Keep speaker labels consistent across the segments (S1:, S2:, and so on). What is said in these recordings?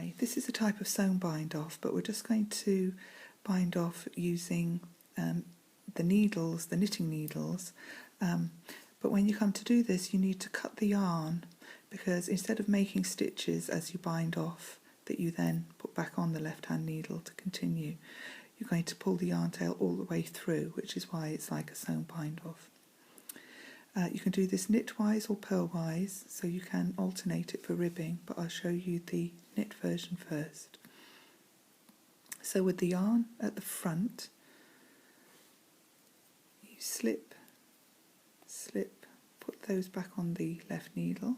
S1: Okay, this is a type of sewn bind-off, but we're just going to bind off using the needles, the knitting needles. But when you come to do this, you need to cut the yarn, because instead of making stitches as you bind off that you then put back on the left-hand needle to continue, you're going to pull the yarn tail all the way through, which is why it's like a sewn bind-off. You can do this knitwise or purlwise, so you can alternate it for ribbing, but I'll show you the knit version first. So with the yarn at the front, you slip, slip, put those back on the left needle,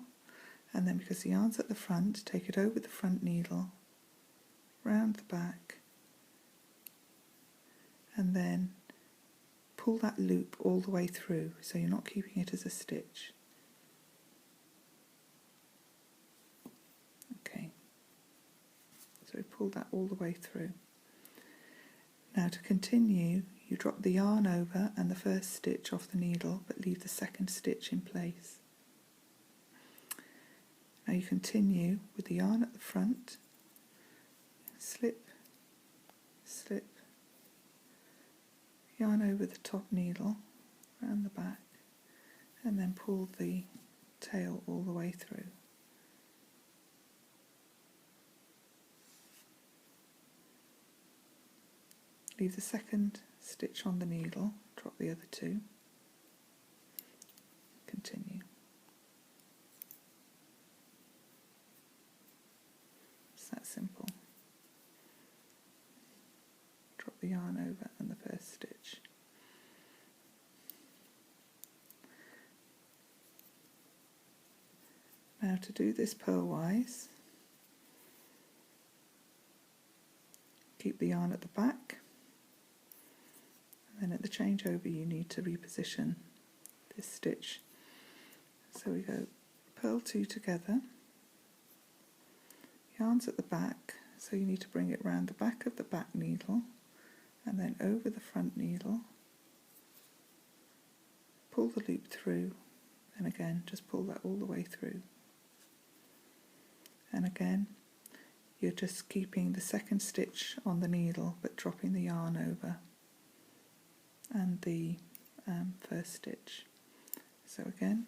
S1: and then because the yarn's at the front, take it over the front needle, round the back, and then pull that loop all the way through, so you're not keeping it as a stitch. Okay, so pull that all the way through. Now to continue, you drop the yarn over and the first stitch off the needle, but leave the second stitch in place. Now you continue with the yarn at the front, slip, slip, yarn over the top needle, around the back, and then pull the tail all the way through. Leave the second stitch on the needle, drop the other two, continue. It's that simple. Drop the yarn over and the first stitch. Now to do this purlwise, keep the yarn at the back, and then at the changeover you need to reposition this stitch. So we go purl two together, yarn's at the back, so you need to bring it round the back of the back needle and then over the front needle, pull the loop through, and again just pull that all the way through. And again you're just keeping the second stitch on the needle but dropping the yarn over and the first stitch. So again,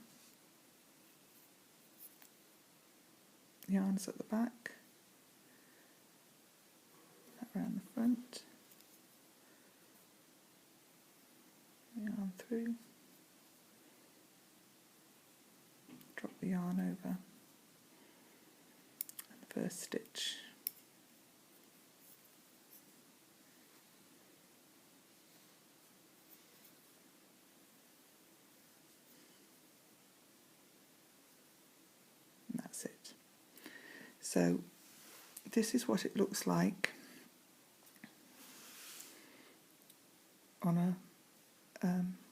S1: yarn's at the back, that round the front, yarn through, drop the yarn over and the first stitch. And that's it. So this is what it looks like on a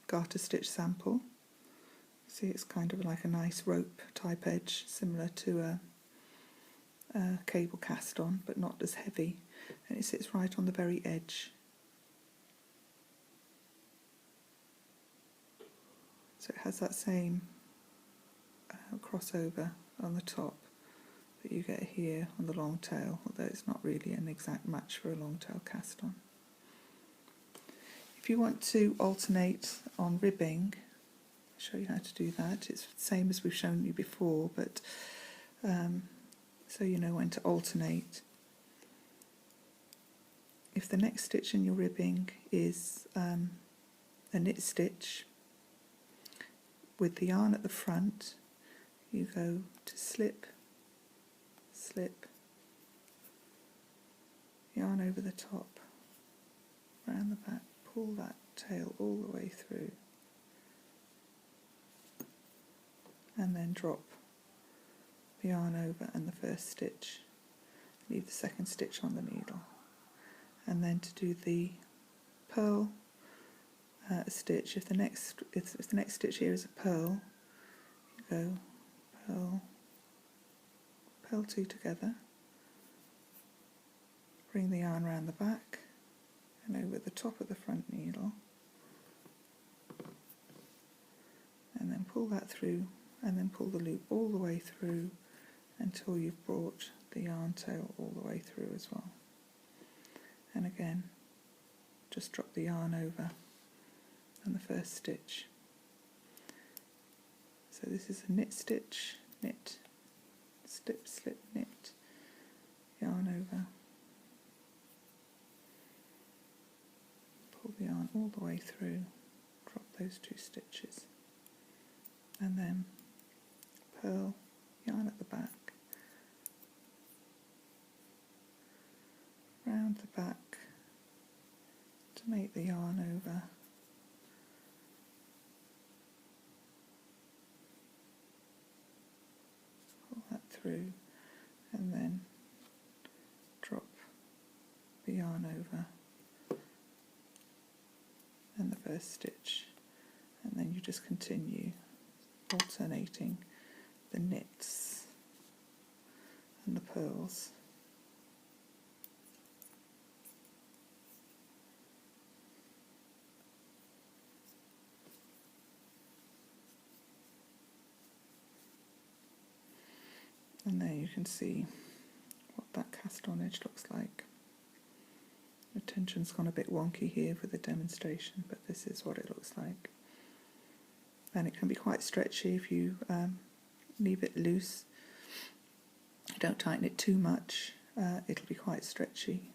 S1: garter stitch sample. See, it's kind of like a nice rope type edge, similar to a cable cast on, but not as heavy, and it sits right on the very edge. So it has that same crossover on the top that you get here on the long tail, although it's not really an exact match for a long tail cast on. If you want to alternate on ribbing, I'll show you how to do that. It's the same as we've shown you before, but so you know when to alternate. If the next stitch in your ribbing is a knit stitch, with the yarn at the front, you go to slip, slip, yarn over the top, round the back, pull that tail all the way through, and then drop the yarn over and the first stitch, leave the second stitch on the needle, and then to do the purl stitch, if the next stitch here is a purl, you go purl, purl two together, bring the yarn around the back and over the top of the front needle, and then pull that through, and then pull the loop all the way through until you've brought the yarn tail all the way through as well. And again, just drop the yarn over on the first stitch. So this is a knit stitch, knit, slip, slip, knit, yarn over, pull the yarn all the way through, drop those 2 stitches, and then purl, yarn at the back, round the back to make the yarn over, pull that through, and then drop the yarn over and the first stitch, and then you just continue alternating the knits and the purls. And there you can see what that cast on edge looks like. The tension's gone a bit wonky here for the demonstration, but this is what it looks like. And it can be quite stretchy if you leave it loose. Don't tighten it too much, it'll be quite stretchy.